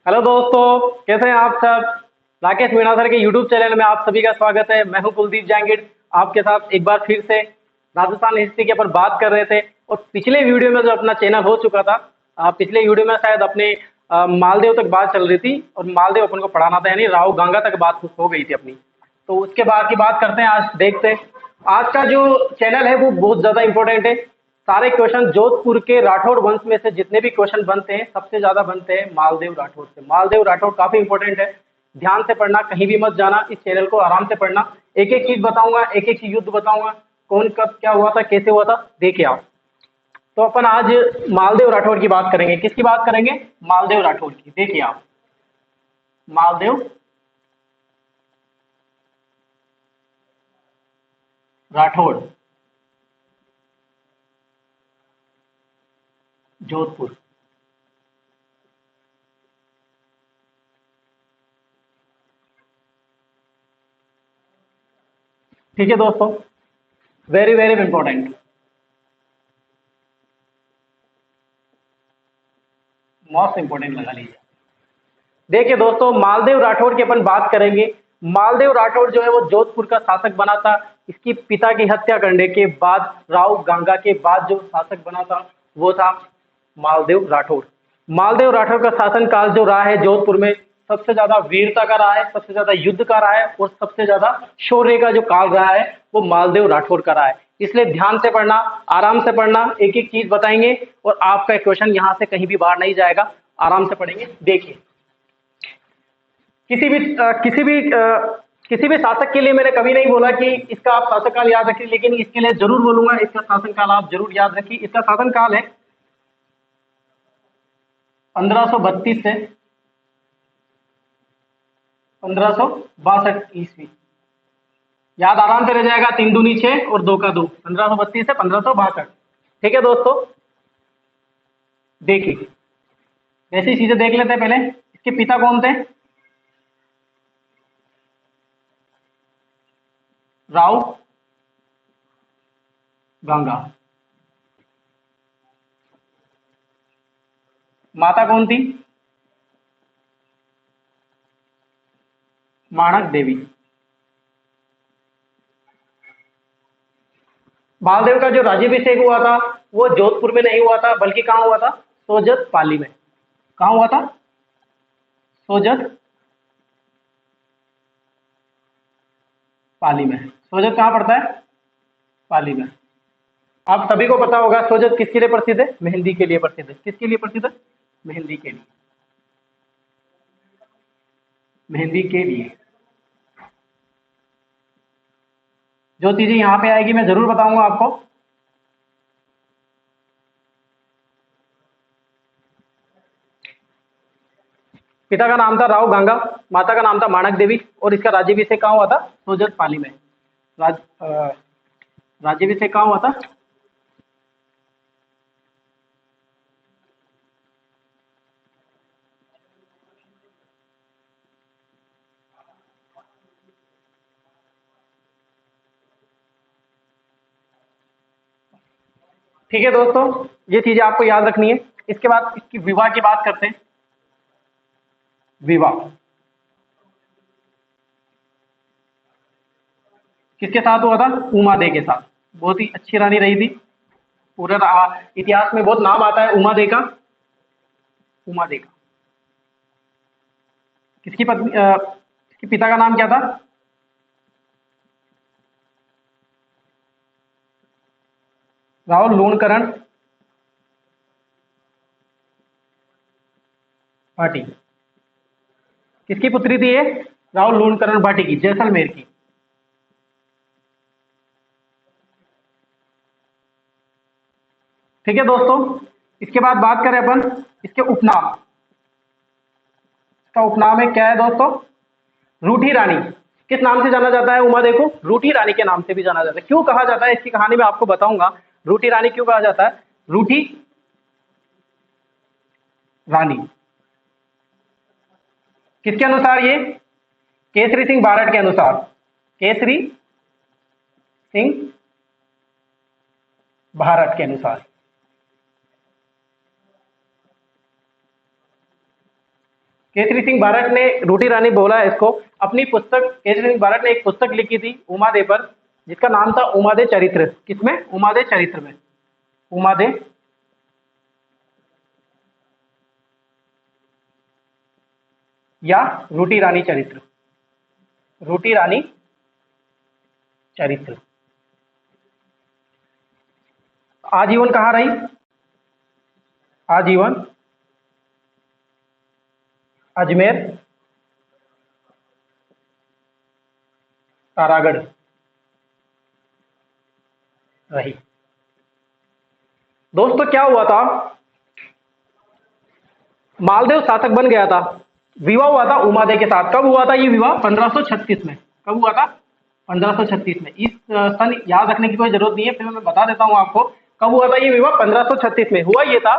Hello दोस्तों, कैसे हैं आप सब। राकेश मीणा सर के यूट्यूब चैनल में आप सभी का स्वागत है। मैं हूं कुलदीप जांगिड़, आपके साथ एक बार फिर से राजस्थान हिस्ट्री के ऊपर बात कर रहे थे। और पिछले वीडियो में जो अपना चैनल हो चुका था, पिछले वीडियो में शायद अपने मालदेव तक बात चल रही थी और मालदेव अपन को पढ़ाना था, यानी राव गंगा तक बात हो गई थी अपनी। तो उसके बाद की बात करते हैं, आज देखते हैं। आज का जो चैनल है वो बहुत ज्यादा इंपॉर्टेंट है। सारे क्वेश्चन जोधपुर के राठौड़ वंश में से जितने भी क्वेश्चन बनते हैं, सबसे ज्यादा बनते हैं मालदेव राठौड़ से। मालदेव राठौड़ काफी इंपॉर्टेंट है, ध्यान से पढ़ना, कहीं भी मत जाना, इस चैनल को आराम से पढ़ना। एक एक चीज बताऊंगा, एक एक युद्ध बताऊंगा, कौन कब क्या हुआ था, कैसे हुआ था, देखिए आप। तो अपन आज मालदेव राठौड़ की बात करेंगे। किसकी बात करेंगे? मालदेव राठौड़ की। देखिए आप, मालदेव राठौड़, जोधपुर। ठीक है दोस्तों, very very important, most important लगा लीजिए। देखिए दोस्तों, मालदेव राठौड़ की अपन बात करेंगे। मालदेव राठौड़ जो है वो जोधपुर का शासक बना था। इसकी पिता की हत्या करने के बाद, राव गंगा के बाद जो शासक बना था वो था मालदेव राठौड़। मालदेव राठौड़ का शासन काल जो रहा है जोधपुर में, सबसे ज्यादा वीरता का रहा है, सबसे ज्यादा युद्ध का रहा है और सबसे ज्यादा शौर्य का जो काल रहा है वो मालदेव राठौड़ का रहा है। इसलिए ध्यान से पढ़ना, आराम से पढ़ना, एक एक चीज बताएंगे और आपका क्वेश्चन यहां से कहीं भी बाहर नहीं जाएगा। आराम से पढ़ेंगे। देखिए, किसी भी किसी भी शासक के लिए मैंने कभी नहीं बोला कि इसका आप शासनकाल याद रखिए, लेकिन इसके लिए जरूर बोलूंगा इसका शासनकाल आप जरूर याद रखिए। इसका शासनकाल है 1532 से 1562 ईस्वी। याद आराम से रह जाएगा, 3 दूनी 6 और 2 का 2, 1532 से 1562। ठीक है दोस्तों, देखिए ऐसी चीजें देख लेते हैं। पहले इसके पिता कौन थे? राव गंगा। माता कौन थी? माणक देवी। मालदेव का जो राज्याभिषेक हुआ था वो जोधपुर में नहीं हुआ था, बल्कि कहाँ हुआ था? सोजत पाली में। कहाँ हुआ था? सोजत पाली में। सोजत कहाँ पड़ता है? पाली में। आप सभी को पता होगा सोजत किसके लिए प्रसिद्ध है? मेहंदी के लिए प्रसिद्ध है। किसके लिए प्रसिद्ध है? मेहंदी के लिए। मेहंदी के लिए जो चीजें यहाँ पे आएगी मैं जरूर बताऊंगा आपको। पिता का नाम था राव गंगा, माता का नाम था माणक देवी और इसका राज्याभिषेक कहाँ हुआ था? सोजत पाली में। राज राज्याभिषेक कहाँ हुआ था? ठीक है दोस्तों, ये चीजें आपको याद रखनी है। इसके बाद इसकी विवाह की बात करते हैं। विवाह किसके साथ हुआ था? उमा दे के साथ। बहुत ही अच्छी रानी रही थी। पूरे इतिहास में बहुत नाम आता है उमा दे का। उमा दे का किसकी पत्नी, इसके पिता का नाम क्या था? राहुल लूणकरण भाटी। किसकी पुत्री थी ये? राहुल लूणकरण भाटी की, जैसलमेर की। ठीक है दोस्तों, इसके बाद बात करें अपन इसके उपनाम। इसका उपनाम है क्या है दोस्तों? रूठी रानी। किस नाम से जाना जाता है उमा देखो? रूठी रानी के नाम से भी जाना जाता है। क्यों कहा जाता है इसकी कहानी मैं आपको बताऊंगा। रूठी रानी क्यों कहा जाता है? रूठी रानी किसके अनुसार? ये केसरी सिंह बारट के अनुसार। केसरी सिंह भारत के अनुसार। केसरी सिंह भारत ने, रूटी रानी बोला है इसको, अपनी पुस्तक, केसरी सिंह भारत ने एक पुस्तक लिखी थी उमादे पर, जिसका नाम था उमादे चरित्र। किसमें? उमादे चरित्र में। उमादे या रूटी रानी चरित्र, रूटी रानी चरित्र। आजीवन कहाँ रही? आजीवन अजमेर, तारागढ़ रही। दोस्तों क्या हुआ था, मालदेव शासक बन गया था, विवाह हुआ था उमादे के साथ। कब हुआ था ये विवाह? 1536 में। कब हुआ था? 1536 में। इस सन याद रखने की कोई जरूरत नहीं है, फिर मैं बता देता हूं आपको कब हुआ था ये विवाह। 1536 में हुआ ये था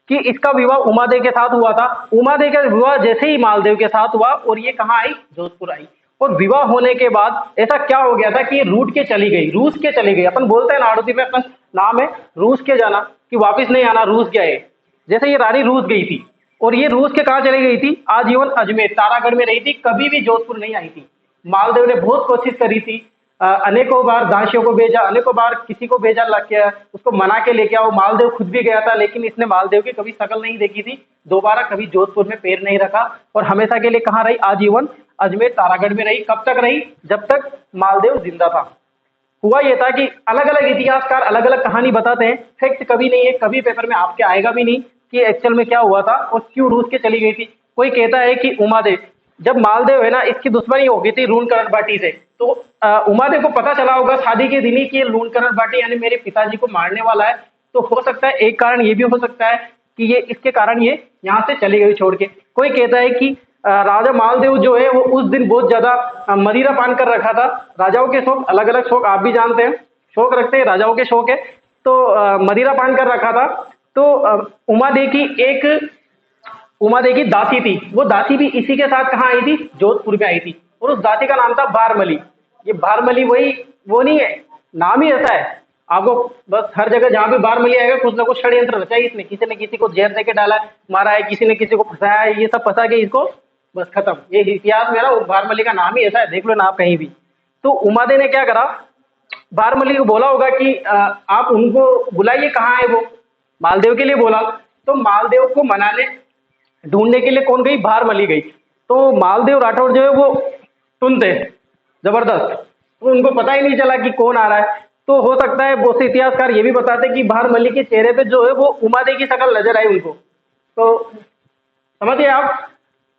कि इसका विवाह उमादे के साथ हुआ था। उमादे का विवाह जैसे ही मालदेव के साथ हुआ और ये कहाँ आई? जोधपुर आई। और विवाह होने के बाद ऐसा क्या हो गया था कि ये रूठ के चली गई, रूस के चली गई। अपन बोलते हैं नाड़ुती में, अपना नाम है रूस के जाना, कि वापिस नहीं आना, रूस गया है। जैसे ये रानी रूस गई थी, और ये रूस के कहा चली गई थी? आजीवन अजमेर, तारागढ़ में रही थी, कभी भी जोधपुर नहीं आई थी। मालदेव ने बहुत कोशिश करी थी, अनेकों बार दासियों को भेजा, अनेकों बार किसी को भेजा, लग उसको मना के लेके आओ। मालदेव खुद भी गया था, लेकिन इसने मालदेव की कभी शकल नहीं देखी थी, दोबारा कभी जोधपुर में पैर नहीं रखा, और हमेशा के लिए कहाँ रही? आजीवन अजमेर तारागढ़ में रही। कब तक रही? जब तक मालदेव जिंदा था। हुआ यह था कि अलग अलग इतिहासकार अलग अलग कहानी बताते हैं, फैक्ट कभी नहीं है, कभी पेपर में आपके आएगा भी नहीं कि एक्चुअल में क्या हुआ था और क्यों रूस के चली गई थी। कोई कहता है कि उमादेव, जब मालदेव है ना, इसकी दुश्मनी हो गई थी लूणकरण भाटी से, तो उमादेव को पता चला होगा शादी के दिन ही कि लूणकरण भाटी यानी मेरे पिताजी को मारने वाला है। तो हो सकता है एक कारण ये भी हो सकता है कि ये इसके कारण ये यहाँ से चली गई छोड़ के। कोई कहता है कि राजा मालदेव जो है वो उस दिन बहुत ज्यादा मदिरा पान कर रखा था। राजाओं के शौक अलग अलग, शौक आप भी जानते हैं, शौक रखते हैं, राजाओं के शौक है। तो मदिरा पान कर रखा था। तो उमा देवी दासी थी, वो दासी भी इसी के साथ कहाँ आई थी? जोधपुर में आई थी, और उस दासी का नाम था भारमली। ये भारमली वही, वो नहीं है, नाम ही ऐसा है। आपको बस हर जगह जहां भी भारमली आएगा कुछ ना कुछ षड्यंत्र रचा है इसने, किसी ने किसी को जहर देके डाला है, मारा है, किसी ने किसी को फंसाया है, ये सब फंसा के इसको बस खत्म। ये इतिहास में ना वो भारमली का नाम ही ऐसा है, देख लो ना आप कहीं भी। तो उमादे ने क्या करा, भारमली को बोला होगा कि आप उनको बुलाइए, कहाँ है वो, मालदेव के लिए बोला। तो मालदेव को मनाने ढूंढने के लिए कौन गई? भारमली गई। तो मालदेव राठौर जो है वो टुन थे जबरदस्त, तो उनको पता ही नहीं चला कि कौन आ रहा है। तो हो सकता है बहुत से इतिहासकार ये भी बताते कि भारमली के चेहरे पे जो है वो उमादे की शक्ल नजर आई उनको। तो समझिए आप,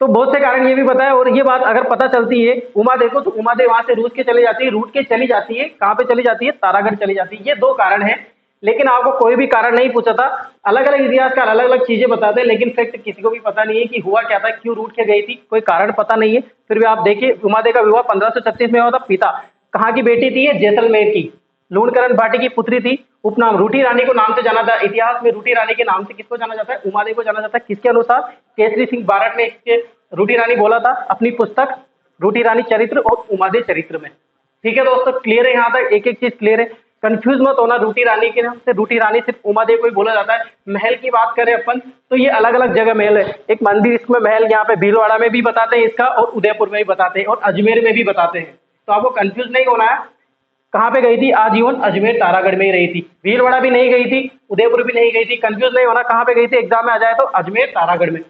तो बहुत से कारण ये भी बताया। और ये बात अगर पता चलती है उमादे को, तो उमादे वहां से रूस के चले जाती है, रूट के चली जाती है, कहाँ पे चली जाती है? तारागढ़ चली जाती है। ये दो कारण है, लेकिन आपको कोई भी कारण नहीं पूछा था। अलग अलग इतिहासकार अलग अलग चीजें बताते हैं, लेकिन फैक्ट किसी को भी पता नहीं है कि हुआ क्या था, क्यों रूट के गई थी, कोई कारण पता नहीं है। फिर भी आप देखिए उमादे का विवाह 1536 में हुआ था। पिता कहाँ की बेटी थी? ये जैसलमेर की लूणकरण भाटी की पुत्री थी। उपनाम रूठी रानी को नाम से जाना था। इतिहास में रूठी रानी के नाम से किसको जाना जाता है? उमादे को जाना जाता है। किसके अनुसार? केसरी सिंह बारट ने इसके रूठी रानी बोला था अपनी पुस्तक रूठी रानी चरित्र और उमादे चरित्र में। ठीक है दोस्तों, क्लियर है? यहाँ तक एक एक चीज क्लियर है, कंफ्यूज मत होना। रूठी रानी के नाम से रूठी रानी सिर्फ उमादेव को ही बोला जाता है। महल की बात करें अपन तो ये अलग अलग जगह महल है। एक मंदिर इसमें महल यहाँ पे भीलवाड़ा में भी बताते हैं इसका, और उदयपुर में भी बताते हैं, और अजमेर में भी बताते हैं। तो आपको कंफ्यूज नहीं होना है। कहाँ पे गई थी? आजीवन अजमेर तारागढ़ में ही रही थी। भीलवाड़ा भी नहीं गई थी, उदयपुर भी नहीं गई थी। कंफ्यूज नहीं होना, कहाँ पे गई थी? एग्जाम में आ जाए तो अजमेर तारागढ़ में।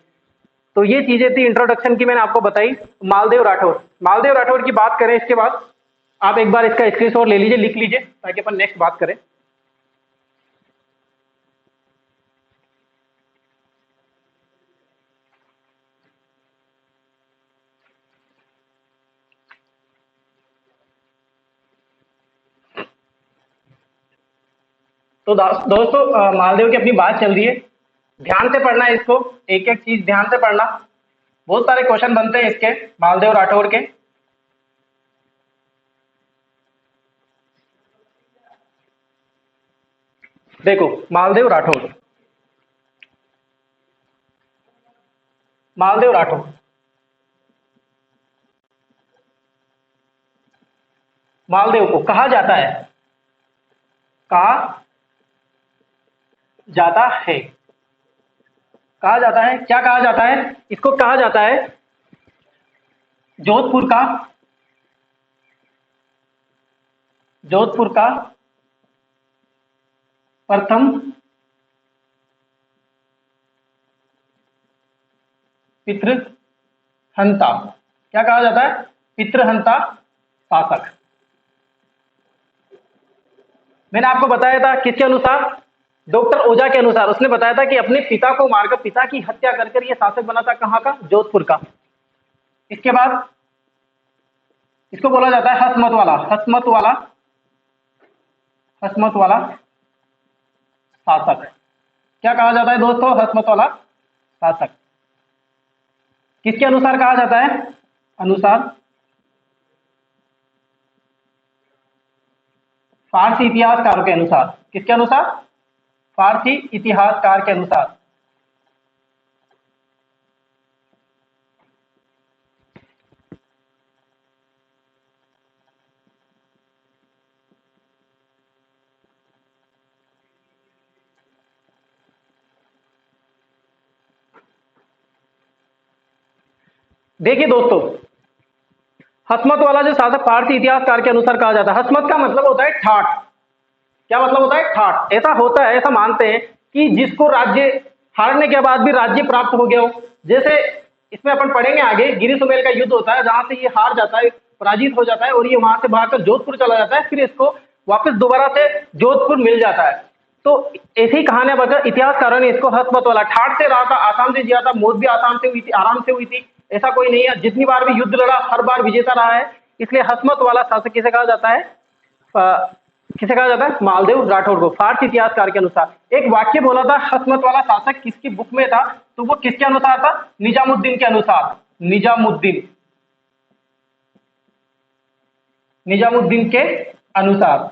तो ये चीजें थी इंट्रोडक्शन की, मैंने आपको बताई। मालदेव राठौर, मालदेव राठौर की बात करें इसके बाद, आप एक बार इसका स्क्रीनशॉट ले लीजिए, लिख लीजिए, ताकि अपन नेक्स्ट बात करें। तो दोस्तों मालदेव की अपनी बात चल रही है, ध्यान से पढ़ना है इसको, एक एक चीज ध्यान से पढ़ना। बहुत सारे क्वेश्चन बनते हैं इसके मालदेव राठौर के। देखो मालदेव राठौर, मालदेव राठौर, मालदेव को कहा जाता है, कहा जाता है कहा जाता है, क्या कहा जाता है, इसको कहा जाता है जोधपुर का प्रथम पितृहंता। क्या कहा जाता है, पितृहंता शासक। मैंने आपको बताया था किसके अनुसार, डॉक्टर ओझा के अनुसार। उसने बताया था कि अपने पिता को मारकर, पिता की हत्या कर कर ये शासक बना था, कहां का, जोधपुर का। इसके बाद इसको बोला जाता है हसमत वाला शासक। क्या कहा जाता है दोस्तों, हसमत वाला शासक। किसके अनुसार कहा जाता है, अनुसार फारसी इतिहासकारों के अनुसार। किसके अनुसार, फारसी इतिहासकार के अनुसार। देखिए दोस्तों, हसमत वाला जो शासक फारसी इतिहासकार के अनुसार कहा जाता है, हसमत का मतलब होता है ठाठ। क्या मतलब होता है, ठाठ। ऐसा होता है, ऐसा मानते हैं कि जिसको राज्य हारने के बाद भी राज्य प्राप्त हो गया हो। जैसे इसमें अपन पढ़ेंगे आगे, गिरी सुमेल का युद्ध होता है, जहां से ये हार जाता है, पराजित हो जाता है, और ये वहां से भागकर जोधपुर चला जाता है, फिर इसको वापस दोबारा से जोधपुर मिल जाता है। तो ऐसी ही कहानियां बकर इतिहासकारों ने इसको हसमत वाला, ठाठ से रहा था, आसाम से जिया था, मौत भी आसाम से हुई थी, आराम से हुई थी, ऐसा कोई नहीं है। जितनी बार भी युद्ध लड़ा हर बार विजेता रहा है, इसलिए हसमत वाला शासक किसे कहा जाता है, किसे कहा जाता है, मालदेव राठौड़ को, फारसी इतिहासकार के अनुसार। एक वाक्य बोला था हसमत वाला शासक किसकी बुक में था, तो वो किसके अनुसार था, निजामुद्दीन के अनुसार। निजामुद्दीन के अनुसार।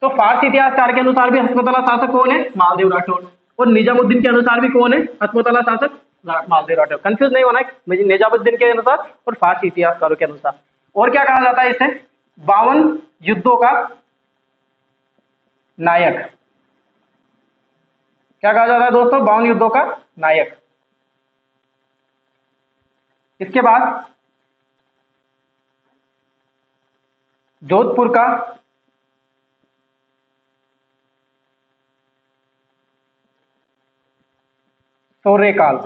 तो फारसी इतिहासकार के अनुसार भी हसमत वाला शासक कौन है, मालदेव राठौड़। और निजामुद्दीन के अनुसार भी कौन है, हसमत वाला शासक, मालदेव राठौड़। कंफ्यूज नहीं होना है, निजामुद्दीन के अनुसार और फारसी इतिहासकारों के अनुसार। और क्या कहा जाता है इसे, 52 युद्धों का नायक। क्या कहा जाता है दोस्तों, 52 युद्धों का नायक। इसके बाद जोधपुर का शौर्यकाल।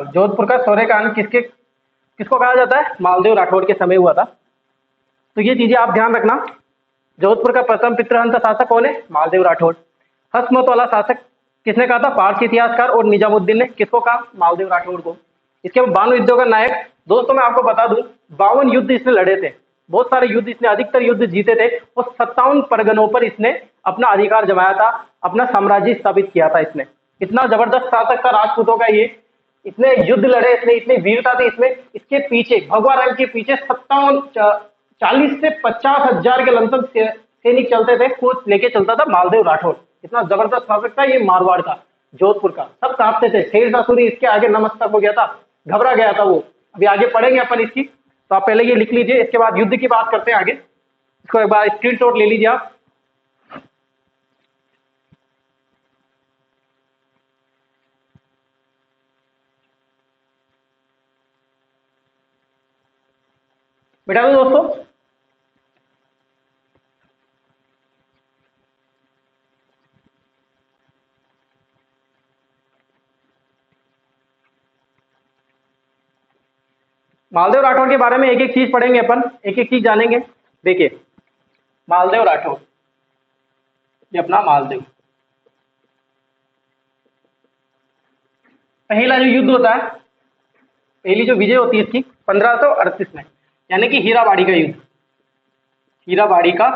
जोधपुर का शौर्यकाल किसको कहा जाता है, मालदेव राठौड़ के समय हुआ था। तो ये चीजें आप ध्यान रखना। जोधपुर का प्रथम पितृहंता शासक कौन है, मालदेव राठौड़। हसमत वाला शासक किसने कहा था, फारसी इतिहासकार, और निजामुद्दीन ने किसको कहा, मालदेव राठौड़ को। इसके बाद 52 युद्धों का नायक। दोस्तों मैं आपको बता दूं, 52 युद्ध इसने लड़े थे, बहुत सारे युद्ध इसने, अधिकतर युद्ध जीते थे, और 57 परगनों पर इसने अपना अधिकार जमाया था, अपना साम्राज्य स्थापित किया था इसने। इतना जबरदस्त शासक था राजपूतों का ये। इतने युद्ध लड़े इसने, इतनी वीरता थी इसमें। इसके पीछे, भगवा रंग के पीछे 40 से 50 हजार के लमसम सैनिक चलते थे, कोच लेके चलता था मालदेव राठौड़। इतना जबरदस्त शासक था ये, मारवाड़ का, जोधपुर का। सब कांपते थे, शेरशाह सूरी इसके आगे नमस्तक हो गया था, घबरा गया था वो। अभी आगे पढ़ेंगे अपन इसकी, तो आप पहले ये लिख लीजिए, इसके बाद युद्ध की बात करते हैं आगे। इसको एक बार स्क्रीनशॉट ले लीजिए आप। बेटा दो दोस्तों, मालदेव राठौड़ के बारे में एक एक चीज पढ़ेंगे अपन, एक एक चीज जानेंगे। देखिए मालदेव राठौड़, ये अपना मालदेव। पहला जो युद्ध होता है, पहली जो विजय होती है इसकी 1538 में, यानी कि हीराबाड़ी का युद्ध। हीराबाड़ी का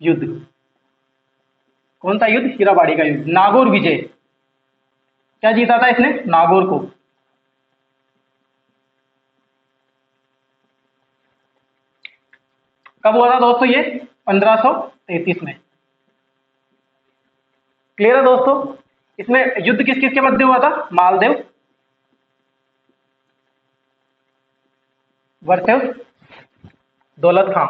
युद्ध, कौन सा युद्ध, हीराबाड़ी का युद्ध। नागौर विजय, क्या जीता था इसने, नागौर को। कब हुआ था दोस्तों ये, 1533 में। क्लियर है दोस्तों। इसमें युद्ध किस किस के मध्य हुआ था, मालदेव वर्सेस दौलत खां।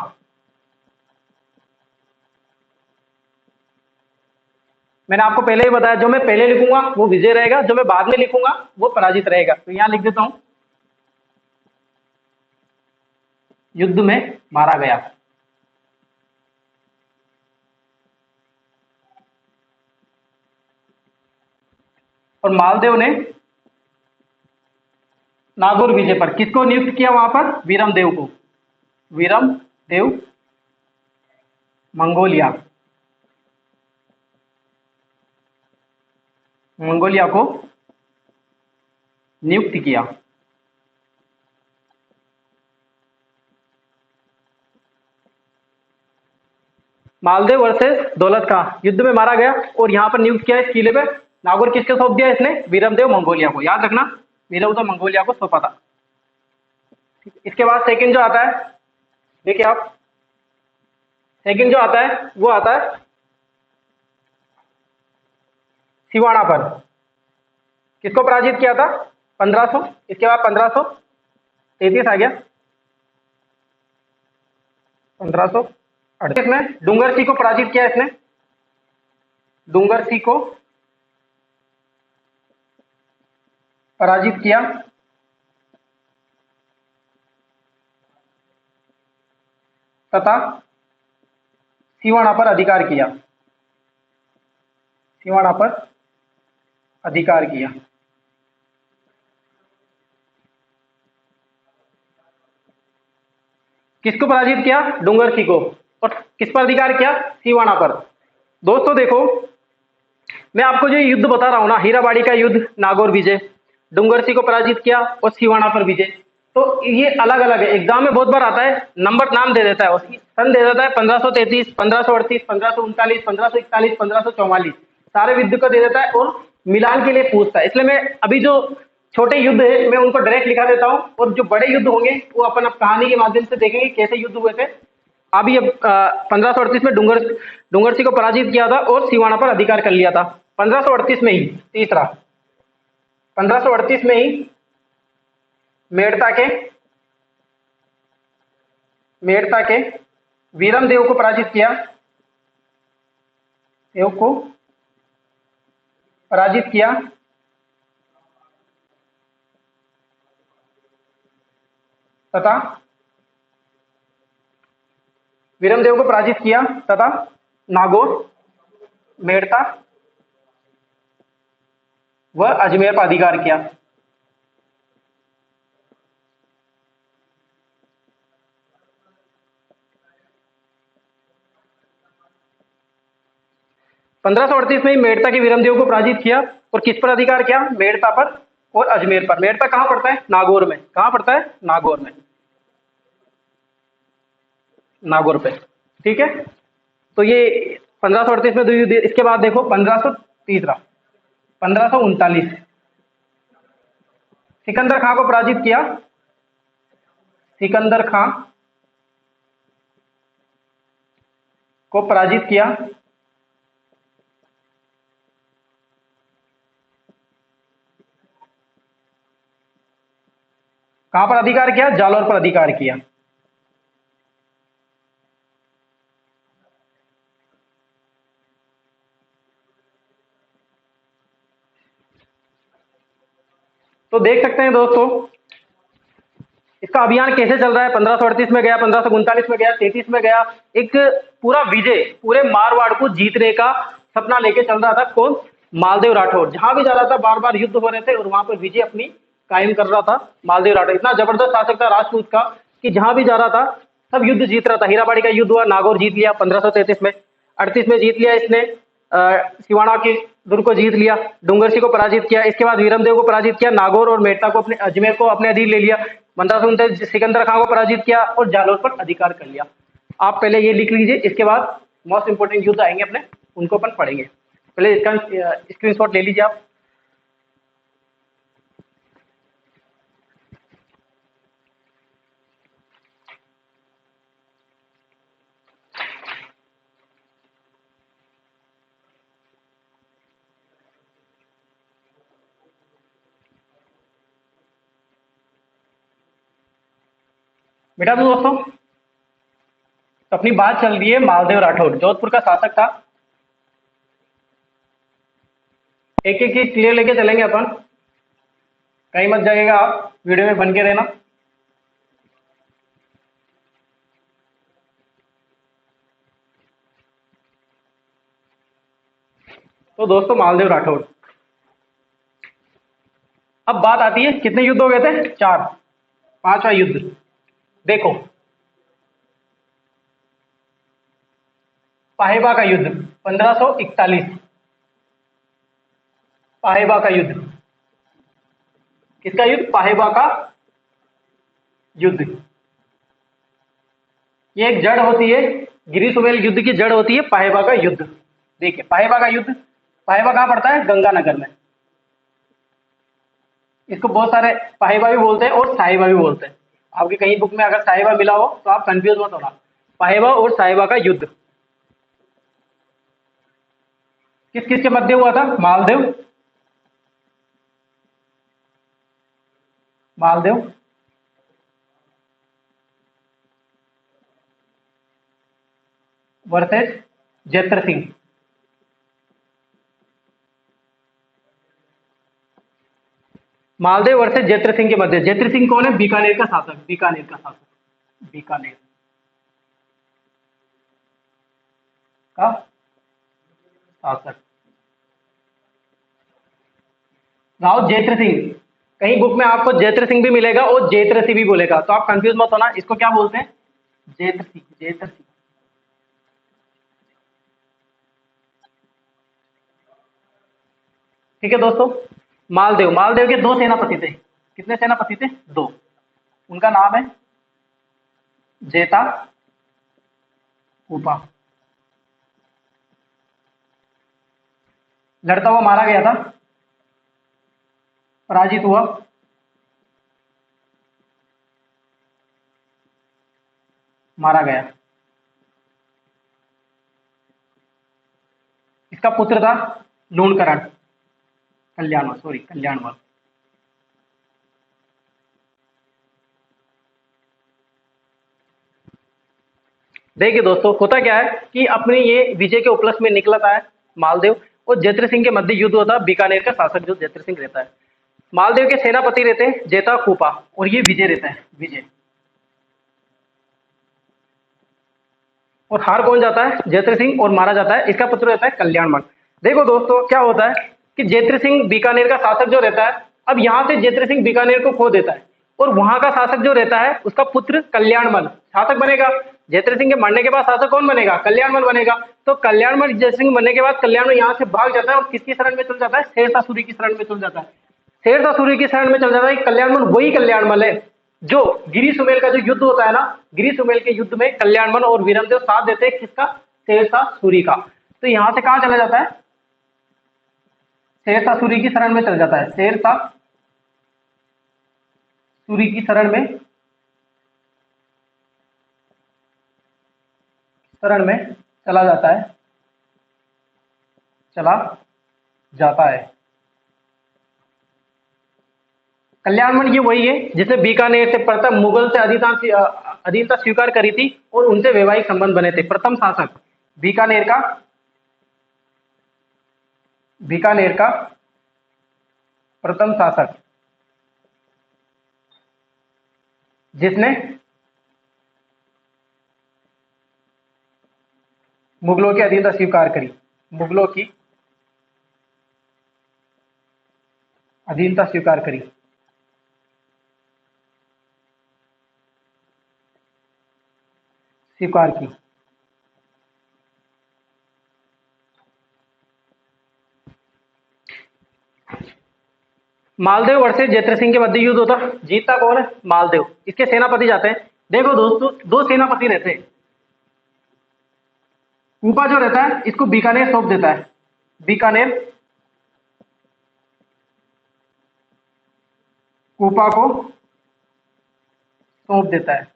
मैंने आपको पहले ही बताया, जो मैं पहले लिखूंगा वो विजय रहेगा, जो मैं बाद में लिखूंगा वो पराजित रहेगा। तो यहां लिख देता हूं, युद्ध में मारा गया। और मालदेव ने नागौर विजय पर किसको नियुक्त किया? वहां पर वीरम देव को, वीरम देव मंगोलिया, मंगोलिया को नियुक्त किया। मालदेव वर्सेस दौलत खां युद्ध में मारा गया और यहां पर नियुक्त किया इस किले पे। नागौर किसके सौंप दिया इसने? वीरमदेव मंगोलिया को। याद रखना, वीरमदेव मंगोलिया को सौंपा था। इसके बाद सेकंड जो आता है, देखिए आप, सेकंड जो आता है वो आता है सिवाना पर। किसको पराजित किया था? 1500। इसके बाद 1533 आ गया, 1538 में डूंगर सिंह को पराजित किया इसने। डूंगर सिंह को पराजित किया तथा सिवाना पर अधिकार किया, सिवाना पर अधिकार किया। किसको पराजित किया? डूंगर सिंह को। और किस पर अधिकार किया? सिवाना पर। दोस्तों देखो, मैं आपको जो युद्ध बता रहा हूं ना, हीराबाड़ी का युद्ध, नागौर विजय, डूंगर सिंह को पराजित किया और सिवाना पर विजय, तो ये अलग अलग है। एग्जाम में बहुत बार आता है, नंबर नाम दे देता है, उसकी सन दे देता है 1533, 1538, 1539, 1541, 1544, सारे युद्ध को दे देता है और मिलान के लिए पूछता है। इसलिए मैं अभी जो छोटे युद्ध है मैं उनको डायरेक्ट लिखा देता हूँ, और जो बड़े युद्ध होंगे वो अपन अब कहानी के माध्यम से देखेंगे कैसे युद्ध हुए थे। अभी 1538 में डूंगर सिंह को पराजित किया था और सिवाना पर अधिकार कर लिया था। 1538 में ही, तीसरा 1538 में ही मेड़ता के वीरम देव को पराजित किया, देव को पराजित किया तथा वीरम देव को पराजित किया तथा नागौर, मेड़ता व अजमेर पर अधिकार किया। पंद्रह सौ अड़तीस में ही मेड़ता के वीरमदेव को पराजित किया और किस पर अधिकार किया? मेड़ता पर और अजमेर पर। मेड़ता कहां पड़ता है? नागौर में। कहां पड़ता है? नागौर में, नागौर पे। ठीक है, तो ये 1538 में दो युद्ध। इसके बाद देखो 1539 सिकंदर खां को पराजित किया, सिकंदर खां को पराजित किया कहां पर अधिकार किया? जालौर पर अधिकार किया। तो देख सकते हैं दोस्तों इसका अभियान कैसे चल रहा है। 1538 में गया, 1539 में गया, 33 में गया, एक पूरा विजय, पूरे मारवाड़ को जीतने का सपना लेके चल रहा था। कौन? मालदेव राठौर। जहां भी जा रहा था बार बार युद्ध हो रहे थे और वहां पर विजय अपनी कायम कर रहा था मालदेव राठौर। इतना जबरदस्त शासक था राजपूत का कि जहां भी जा रहा था सब युद्ध जीत रहा था। हीराबाड़ी का युद्ध हुआ, नागौर जीत लिया 1533 में, 38 में जीत लिया इसने, सिवाना के दुर्ग को जीत लिया, डूंगर सिंह को पराजित किया, इसके बाद वीरमदेव को पराजित किया, नागौर और मेड़ता को अपने, अजमेर को अपने अधीन ले लिया, 1539 सिकंदर खां को पराजित किया और जालौर पर अधिकार कर लिया। आप पहले ये लिख लीजिए, इसके बाद मोस्ट इंपोर्टेंट युद्ध आएंगे अपने, उनको अपन पढ़ेंगे। पहले इसका स्क्रीनशॉट ले लीजिए आप। बेटा तो दोस्तों, तो अपनी बात चल रही है मालदेव राठौर, जोधपुर का शासक था। एक एक चीज क्लियर लेके चलेंगे अपन, कहीं मत जाइएगा आप, वीडियो में बन के रहना। तो दोस्तों मालदेव राठौड़, अब बात आती है कितने युद्ध हो गए थे, 4, 5वां युद्ध। देखो पाहेबा का युद्ध 1541, पाहेबा का युद्ध, किसका युद्ध, पाहेबा का युद्ध। ये एक जड़ होती है, गिरी सुमेल युद्ध की जड़ होती है पाहेबा का युद्ध। देखिए पाहेबा का युद्ध, पाहेबा कहाँ पड़ता है, गंगानगर में। इसको बहुत सारे पाहेबा भी बोलते हैं और साहिबा भी बोलते हैं। आपकी कहीं बुक में अगर साहिबा मिला हो तो आप कंफ्यूज मत होना। पाहेबा और साहिबा का युद्ध किस किस के मध्य हुआ था, मालदेव, मालदेव वर्सेस जैत्र सिंह। मालदेव वर्सेस जैत्र सिंह के मध्य। जैत्र सिंह कौन है, बीकानेर का शासक, बीकानेर का शासक, बीकानेर का शासक। राव जैत्र सिंह, कहीं बुक में आपको जैत्र सिंह भी मिलेगा और जैत्र सिंह भी बोलेगा, तो आप कंफ्यूज मत होना, इसको क्या बोलते हैं, जैत्र सिंह, जैत्र सिंह। ठीक है दोस्तों, मालदेव, मालदेव के 2 सेनापति थे। कितने सेनापति थे, 2। उनका नाम है जेता कूपा। लड़ता हुआ मारा गया था, पराजित हुआ, मारा गया। इसका पुत्र था लूणकरण, कल्याणवल, सॉरी कल्याणवल। देखिए दोस्तों होता क्या है कि अपनी ये विजय के उपलक्ष्य में निकलता है मालदेव और जैत्र सिंह के मध्य युद्ध होता है। बीकानेर का शासक जो जैत्र सिंह रहता है, मालदेव के सेनापति रहते हैं जेता कूपा और ये विजय रहता है, विजय। और हार कौन जाता है, जैत्र सिंह, और मारा जाता है, इसका पुत्र रहता है कल्याणमल। देखो दोस्तों क्या होता है कि जैत्र सिंह बीकानेर का शासक जो रहता है, अब यहां से जैत्र सिंह बीकानेर को खो देता है और वहां का शासक जो रहता है उसका पुत्र कल्याणमल शासक बनेगा। जैत्र सिंह के मरने के बाद शासक कौन बनेगा, कल्याणमल बनेगा। तो कल्याणमल जैत्र सिंह बनने के बाद कल्याणमल यहाँ से भाग जाता है और किसकी शरण में चल जाता है, शेरशाह सूरी की शरण में चल जाता है। शेरशाह सूरी की शरण में चल जाता है। कल्याणमल वही कल्याणमल है जो गिरी सुमेल का जो युद्ध होता है ना, गिरी सुमेल के युद्ध में कल्याणमल और वीरमदेव साथ देते हैं किसका, शेरशाह सूरी का। तो यहां से कहां चला जाता है, शेरशाह सूरी की शरण में चल जाता है, शेरशाह सूरी की शरण में चला जाता है, चला जाता है। कल्याणमल ये वही है जिसने बीकानेर से प्रथम मुगल से अधीनता स्वीकार करी थी और उनसे वैवाहिक संबंध बने थे। प्रथम शासक बीकानेर का प्रथम शासक जिसने मुगलों की अधीनता स्वीकार करी, मुगलों की अधीनता स्वीकार करी, स्वीकार की। मालदेव वर्सेस जैत्र सिंह के मध्य युद्ध होता, जीतता कौन है, मालदेव। इसके सेनापति जाते हैं, देखो दोस्तों 2 सेनापति रहते हैं। कूपा जो रहता है इसको बीकानेर सौंप देता है, बीकानेर कूपा को सौंप देता है,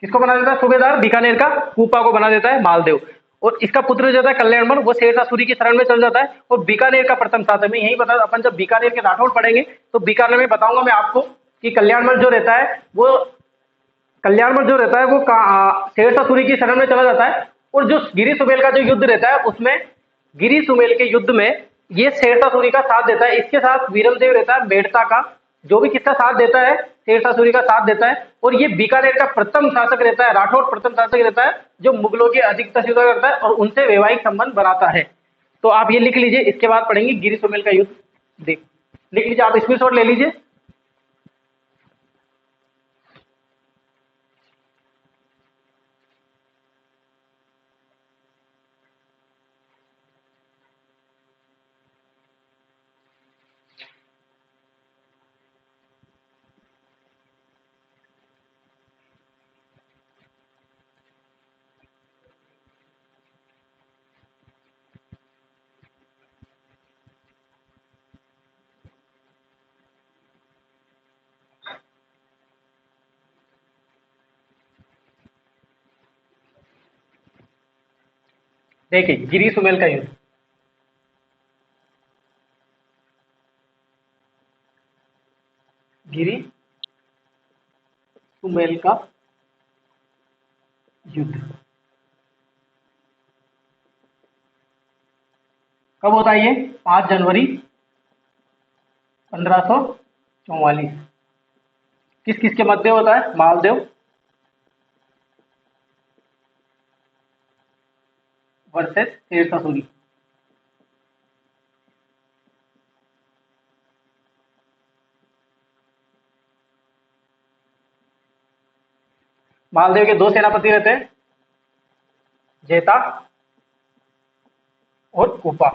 किसको बना देता है, सूबेदार बीकानेर का कूपा को बना देता है मालदेव। और इसका पुत्र जो है कल्याणमल वो शेरशाह सूरी की शरण में चल जाता है और बीकानेर का प्रथम शासक। में यही बता, अपन जब बीकानेर के राठौड़ पढ़ेंगे तो बीकानेर में बताऊंगा मैं आपको कि कल्याणमल जो रहता है वो कल्याणमल जो रहता है वो शेरशाह सूरी की शरण में चला जाता है, और जो गिरी सुमेल का जो युद्ध रहता है उसमें गिरी सुमेल के युद्ध में ये शेरशाह सूरी का साथ देता है। इसके साथ वीरमदेव रहता है मेड़ता का, जो भी किसका साथ देता है, शेरशाह सूरी का साथ देता है। और ये बीकानेर का प्रथम शासक रहता है, राठौर प्रथम शासक रहता है, जो मुगलों की अधिकता स्वीकार करता है और उनसे वैवाहिक संबंध बनाता है। तो आप ये लिख लीजिए, इसके बाद पढ़ेंगे गिरी सुमेल का युद्ध। देख लिख लीजिए, आप स्क्रीनशॉट ले लीजिए। देखिए गिरी सुमेल का युद्ध, गिरी सुमेल का युद्ध कब होता है? ये 5 जनवरी 1544। किस किस के मध्य होता है? मालदेव वर्सेस शेरशाह सूरी। मालदेव के 2 सेनापति रहते हैं, जेता और कूपा।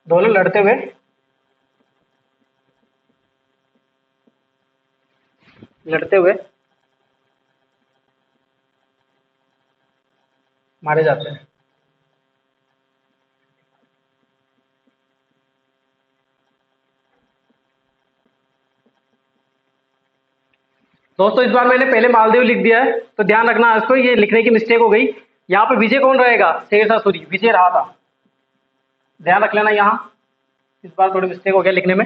दोनों लड़ते हुए मारे जाते हैं। दोस्तों इस बार मैंने पहले मालदेव लिख दिया है, तो ध्यान रखना इसको, ये लिखने की मिस्टेक हो गई। यहाँ पे विजय कौन रहेगा? शेरशाह सूरी विजय रहा था, ध्यान रख लेना। यहाँ इस बार थोड़ी मिस्टेक हो गया लिखने में।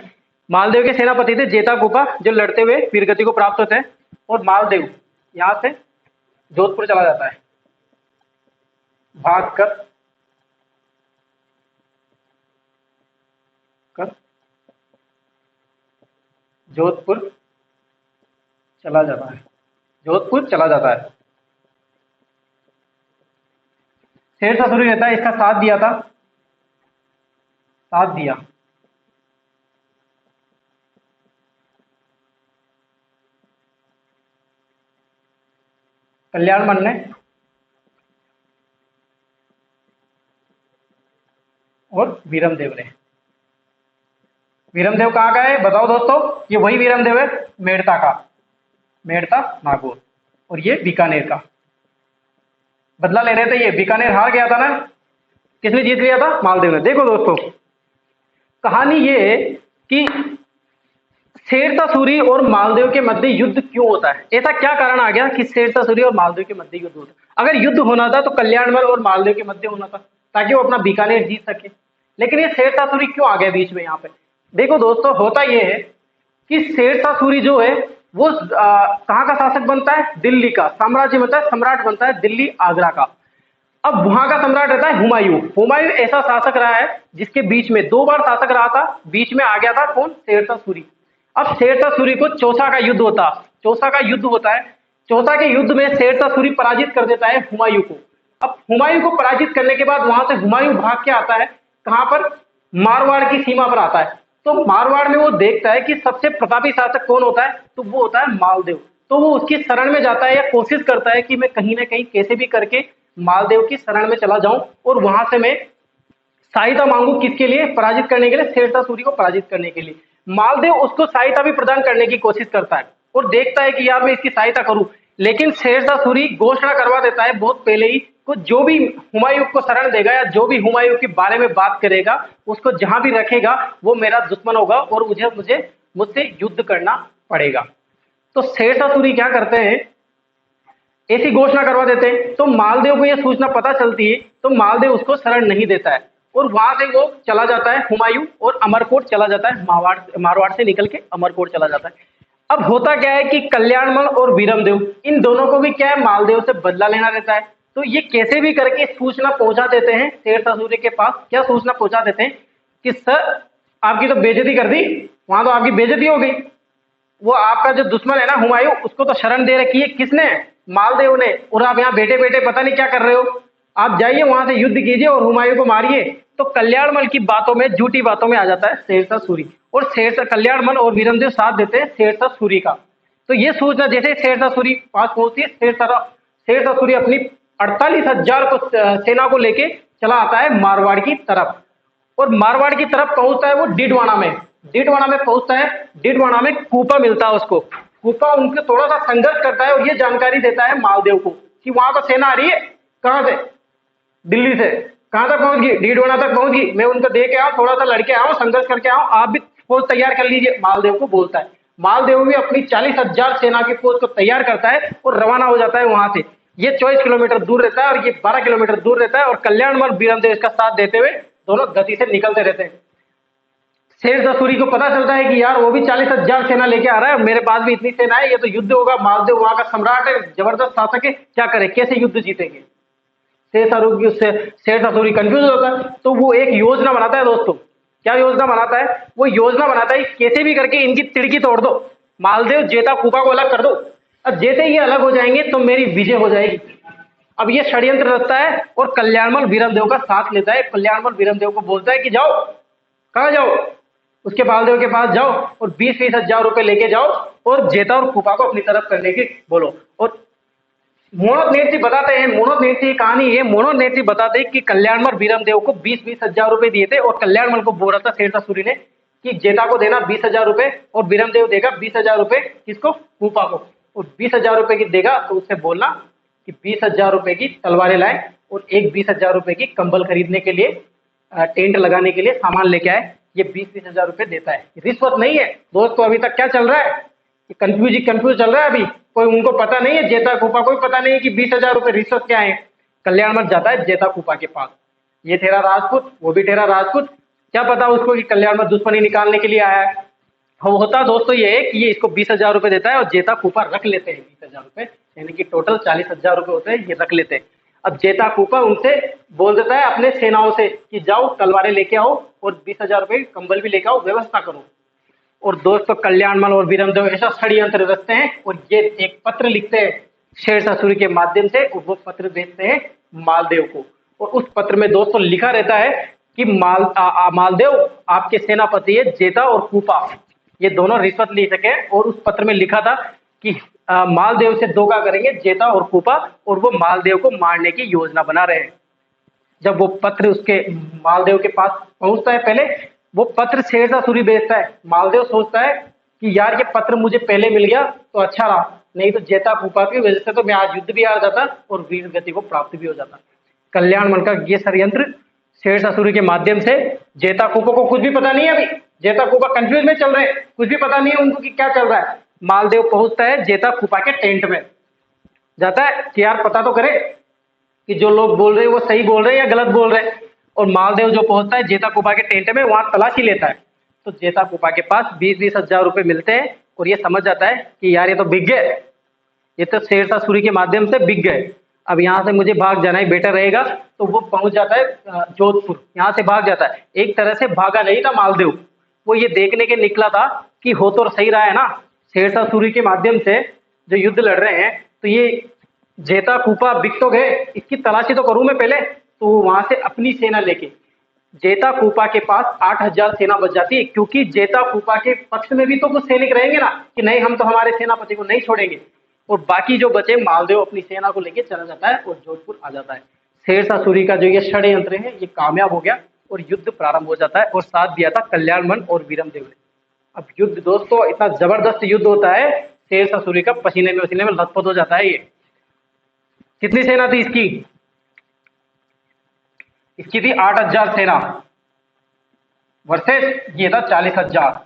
मालदेव के सेनापति थे जेता कूपा, जो लड़ते हुए वीरगति को प्राप्त होते हैं, और मालदेव यहाँ से जोधपुर चला जाता है, भाग कर जोधपुर चला जाता है, जोधपुर चला जाता है। शेरशाह सूरी रहता है, इसका साथ दिया था, साथ दिया। कल्याणमल ने और वीरमदेव ने। वीरमदेव कहाँ का है बताओ दोस्तों? ये वही वीरमदेव है मेड़ता का, मेड़ता नागौर, और ये बीकानेर का। बदला ले रहे थे, ये बीकानेर हार गया था ना, किसने जीत लिया था? मालदेव ने। देखो दोस्तों कहानी ये है कि शेरशाह सूरी और मालदेव के मध्य युद्ध क्यों होता है? ऐसा क्या कारण आ गया कि शेरशाह सूरी और मालदेव के मध्य युद्ध होता है? अगर युद्ध होना था तो कल्याणमल और मालदेव के मध्य होना था, ताकि वो अपना बीकानेर जीत सके। लेकिन ये शेरशाह सूरी क्यों आ गया बीच में यहाँ पे? देखो दोस्तों होता ये है कि शेरशाह सूरी जो है वो कहाँ का शासक बनता है? दिल्ली का साम्राज्य बनता है, सम्राट बनता है दिल्ली आगरा का। अब वहां का सम्राट रहता है हुमायूं। हुमायूं ऐसा शासक रहा है जिसके बीच में 2 बार शासक रहा था, बीच में आ गया था कौन? शेरशाह सूरी। अब शेरशाह सूरी को चौसा का युद्ध होता है। चौसा के युद्ध में शेरशाह सूरी पराजित कर देता है हुमायूं को। अब हुमायूं को पराजित करने के बाद वहां से हुमायूं भाग के आता है कहां पर? मारवाड़ की सीमा पर आता है। तो मारवाड़ में वो देखता है कि सबसे प्रतापी शासक कौन होता है? तो वो होता है मालदेव। तो वो उसकी शरण में जाता है, या कोशिश करता है कि मैं कहीं ना कहीं कैसे भी करके मालदेव की शरण में चला जाऊं और वहां से मैं सहायता मांगू। किसके लिए? पराजित करने के लिए, शेरशाह सूरी को पराजित करने के लिए। मालदेव उसको सहायता भी प्रदान करने की कोशिश करता है और देखता है कि यार मैं इसकी सहायता करूं, लेकिन शेरशाह सूरी घोषणा करवा देता है बहुत पहले ही को, जो भी हुमायूं को शरण देगा या जो भी हुमायूं के बारे में बात करेगा उसको जहां भी रखेगा वो मेरा दुश्मन होगा और मुझसे युद्ध करना पड़ेगा। तो शेरशाह सूरी क्या करते हैं? ऐसी घोषणा करवा देते हैं। तो मालदेव को यह सूचना पता चलती है, तो मालदेव उसको शरण नहीं देता है और वहां से वो चला जाता है हुमायूं और अमरकोट चला जाता है। मारवाड़ से निकल के अमरकोट चला जाता है। अब होता क्या है कि कल्याणमल और वीरमदेव इन दोनों को भी क्या है, मालदेव से बदला लेना रहता है। तो ये कैसे भी करके सूचना पहुंचा देते हैं शेरशाह सूरी के पास। क्या सूचना पहुंचा देते हैं कि सर आपकी तो बेइज्जती कर दी, वहां तो आपकी बेइज्जती हो गई। वो आपका जो दुश्मन है ना हुमायूं, उसको तो शरण दे रखी है किसने, मालदेव ने, और आप यहाँ बैठे बैठे पता नहीं क्या कर रहे हो। आप जाइए वहां से युद्ध कीजिए और हुमायूं को मारिए। तो कल्याणमल की बातों में, झूठी बातों में आ जाता है शेरशाह सूरी, और शेरशाह कल्याणमल और वीरमदेव साथ देते हैं शेरशाह सूरी का। तो ये सूचना जैसे शेरशाह सूरी पास पहुंचती है, शेरशाह सूरी अपनी 48,000 को सेना को लेके चला आता है मारवाड़ की तरफ। और मारवाड़ की तरफ पहुंचता है वो डीडवाना में। डीडवाना में पहुंचता है, डीडवाना में कूपा मिलता है उसको। कूपा उनके थोड़ा सा संघर्ष करता है और ये जानकारी देता है मालदेव को कि वहां पर सेना आ रही है। कहां से, दिल्ली से। कहां तक पहुंच गई, डीडवाना तक पहुंच गई। मैं उनको दे के आऊं, थोड़ा सा लड़के आऊं, संघर्ष करके आऊं, आप भी फौज तैयार कर लीजिए, मालदेव को बोलता है। मालदेव भी अपनी 40,000 सेना की फौज को तैयार करता है और रवाना हो जाता है वहां से। ये 24 किलोमीटर दूर रहता है और ये 12 किलोमीटर दूर रहता है, और कल्याणमल वीरमदेव इसका साथ देते हुए दोनों गति से निकलते रहते हैं। शेरशाह सूरी को पता चलता है कि यार वो भी 40,000 सेना लेके आ रहा है, मेरे पास भी इतनी सेना है, ये तो युद्ध होगा, मालदेव वहां का सम्राट है, जबरदस्त शासक है, क्या करे, कैसे युद्ध जीतेंगे। शेरशाह सूरी कंफ्यूज होता है। तो वो एक योजना बनाता है दोस्तों। क्या योजना बनाता है, वो योजना बनाता है कैसे भी करके इनकी तिड़की तोड़ दो, मालदेव जेता कूपा को अलग कर दो। अब जैसे ये अलग हो जाएंगे तो मेरी विजय हो जाएगी। अब ये षड्यंत्र रचता है और कल्याणमल वीरमदेव का साथ लेता है। कल्याणमल वीरमदेव को बोलता है कि जाओ, कहाँ जाओ, उसके मालदेव के पास जाओ और 20-20 हजार रुपए लेके जाओ और जेता और कूपा को अपनी तरफ करने की बोलो। और मोहम्मद नेत्री बताते हैं, मोहम्मद नेत्री की कहानी है, मोहम्मद नेत्री बताते हैं कि कल्याणमल वीरमदेव को 20-20 हजार रुपए दिए थे, और कल्याणमल को बोला था शेरशाह सूरी ने कि जेता को देना 20,000 रुपए और वीरमदेव देगा 20,000 रुपए, किसको, कूपा को। और 20,000 रुपए की देगा तो उससे बोलना कि 20,000 रुपए की तलवारें लाए और एक 20,000 रुपए की कंबल खरीदने के लिए, टेंट लगाने के लिए सामान लेके आए। ये 20-20 हजार रुपए देता है, रिश्वत नहीं है दोस्तों। अभी तक क्या चल रहा है, कंफ्यूज चल रहा है अभी। कोई उनको पता नहीं है, जेता कूपा को पता नहीं है कि 20,000 रुपए रिश्वत क्या है। कल्याणमल जाता है जेता कूपा के पास, ये तेरा राजपूत, वो भी तेरा राजपूत, क्या पता उसको कि कल्याणमल दुश्मनी निकालने के लिए आया है। होता दोस्तों ये है कि ये इसको 20,000 रुपए देता है और जेता कूपा रख लेते हैं 20,000 रुपए, यानी कि टोटल 40,000 रुपए होते हैं, ये रख लेते हैं। अब जेता कूपा उनसे बोल देता है अपने सेनाओं से कि जाओ तलवारें लेके आओ और 20,000 रुपए कंबल भी लेके आओ, व्यवस्था करो। और दोस्तों कल्याणमल और वीरमदेव ऐसा षड्यंत्र रचते हैं और ये एक पत्र लिखते हैं शेरशाह सूरी के माध्यम से, और वो पत्र भेजते हैं मालदेव को। और उस पत्र में दोस्तों लिखा रहता है कि मालदेव आपके सेनापति है जेता और कूपा, ये दोनों रिश्वत ले सके। और उस पत्र में लिखा था कि मालदेव से धोखा करेंगे जेता और कूपा, और वो मालदेव को मारने की योजना बना रहे हैं। जब वो पत्र उसके मालदेव के पास पहुंचता है, पहले वो पत्र शेरशाह सूरी भेजता है। मालदेव सोचता है कि यार ये पत्र मुझे पहले मिल गया तो अच्छा रहा, नहीं तो जेता कूपा की वजह से तो मैं आज युद्ध भी हार जाता और वीर गति को प्राप्त भी हो जाता। कल्याणमल का ये षड्यंत्र शेरशाह सूरी के माध्यम से, जेता कूपा को कुछ भी पता नहीं है, अभी जेता कूपा कंफ्यूज में चल रहे हैं, कुछ भी पता नहीं है उनको कि क्या चल रहा है। मालदेव पहुंचता है जेता कूपा के टेंट में, जाता है कि यार पता तो करे कि जो लोग बोल रहे हैं वो सही बोल रहे हैं या गलत बोल रहे हैं। और मालदेव जो पहुंचता है जेता कूपा के टेंट में, वहां तलाशी लेता है। तो जेता कूपा के पास 20-20 हजार रुपए मिलते हैं और ये समझ जाता है कि यार ये तो बिक गए, ये तो शेरशाह सूरी के माध्यम से बिक गए, अब यहाँ से मुझे भाग जाना ही बेटर रहेगा। तो वो पहुंच जाता है जोधपुर, यहाँ से भाग जाता है। एक तरह से भागा नहीं था मालदेव, वो ये देखने के निकला था कि हो तो सही रहा है ना, शेरशाह सूरी के माध्यम से जो युद्ध लड़ रहे हैं, तो ये जेता कूपा बिक तो गए, इसकी तलाशी तो करूं मैं पहले। तो वहां से अपनी सेना लेके जेता कूपा के पास 8,000 सेना बच जाती है, क्योंकि जेता कूपा के पक्ष में भी तो कुछ सैनिक रहेंगे ना कि नहीं हम तो हमारे सेनापति को नहीं छोड़ेंगे। और बाकी जो बचे, मालदेव अपनी सेना को लेके चला जाता है और जोधपुर आ जाता है। शेरशाह सूरी का जो ये षड्यंत्र है ये कामयाब हो गया और युद्ध प्रारंभ हो जाता है, और साथ दिया था कल्याणमल और वीरमदेव ने। अब युद्ध दोस्तों इतना जबरदस्त युद्ध होता है, शेरशाह सूरी का पसीने में लथपथ हो जाता है। ये कितनी सेना थी इसकी, इसकी थी 8,000 सेना वर्सेस ये था 40,000।